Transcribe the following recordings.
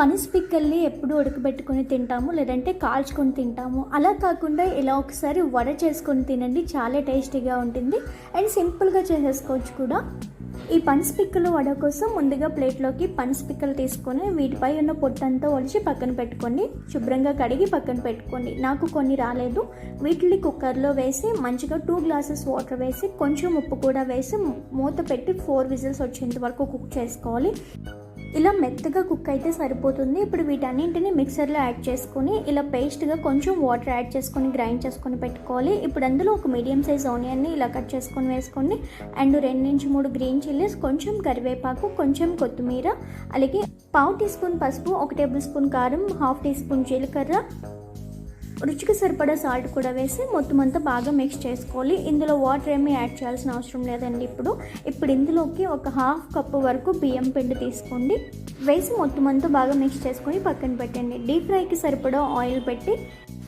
పనస పిక్కల్ని ఎప్పుడు ఉడకబెట్టుకొని తింటాము, లేదంటే కాల్చుకొని తింటాము. అలా కాకుండా ఇలా ఒకసారి వడ చేసుకొని తినండి, చాలా టేస్టీగా ఉంటుంది అండ్ సింపుల్గా చేసేసుకోవచ్చు కూడా. ఈ పనస పిక్కల వడ కోసం ముందుగా ప్లేట్లోకి పనస పిక్కలు తీసుకొని వీటిపై ఉన్న పొట్టంతా ఒలిచి పక్కన పెట్టుకోండి. శుభ్రంగా కడిగి పక్కన పెట్టుకోండి. నాకు కొన్ని రాలేదు. వీటిని కుక్కర్లో వేసి మంచిగా 2 గ్లాసెస్ వాటర్ వేసి కొంచెం ఉప్పు కూడా వేసి మూత పెట్టి 4 విజిల్స్ వచ్చేంత వరకు కుక్ చేసుకోవాలి. ఇలా మెత్తగా కుక్ అయితే సరిపోతుంది. ఇప్పుడు వీటన్నింటినీ మిక్సర్లో యాడ్ చేసుకొని ఇలా పేస్ట్గా కొంచెం వాటర్ యాడ్ చేసుకొని గ్రైండ్ చేసుకొని పెట్టుకోవాలి. ఇప్పుడు అందులో ఒక మీడియం సైజ్ ఆనియన్ని ఇలా కట్ చేసుకొని వేసుకోండి అండ్ 2 నుంచి 3 గ్రీన్ చిల్లీస్, కొంచెం కరివేపాకు, కొంచెం కొత్తిమీర, అలాగే 1/2 టీ స్పూన్ పసుపు, 1 టేబుల్ స్పూన్ కారం, 1/2 టీ స్పూన్ జీలకర్ర, రుచికి సరిపడా సాల్ట్ కూడా వేసి మొత్తం అంతా బాగా మిక్స్ చేసుకోవాలి. ఇందులో వాటర్ ఏమీ యాడ్ చేయాల్సిన అవసరం లేదండి. ఇప్పుడు ఇందులోకి ఒక 1/2 కప్పు వరకు బియ్యం పిండి తీసుకోండి. వేసి మొత్తం అంతా బాగా మిక్స్ చేసుకొని పక్కన పెట్టండి. డీప్ ఫ్రైకి సరిపడా ఆయిల్ పెట్టి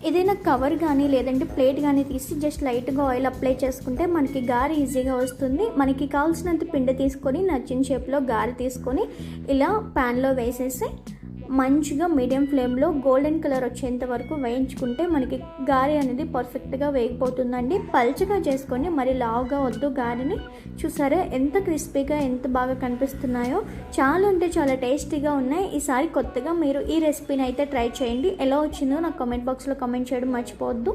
ఏదైనా కవర్ కానీ లేదంటే ప్లేట్ కానీ తీసి జస్ట్ లైట్గా ఆయిల్ అప్లై చేసుకుంటే మనకి గారె ఈజీగా వస్తుంది. మనకి కావాల్సినంత పిండి తీసుకొని నచ్చిన షేప్లో గారె తీసుకొని ఇలా ప్యాన్లో వేసేసి మంచిగా మీడియం ఫ్లేమ్లో గోల్డెన్ కలర్ వచ్చేంత వరకు వేయించుకుంటే మనకి గారె అనేది పర్ఫెక్ట్గా వేగిపోతుందండి. పల్చగా చేసుకొని మరి లావుగా వద్దు. గారెని చూసారా ఎంత క్రిస్పీగా ఎంత బాగా కనిపిస్తున్నాయో. చాలా అంటే చాలా టేస్టీగా ఉన్నాయి. ఈసారి కొత్తగా మీరు ఈ రెసిపీని అయితే ట్రై చేయండి. ఎలా వచ్చిందో నాకు కామెంట్ బాక్స్లో కామెంట్ చేయడం మర్చిపోవద్దు.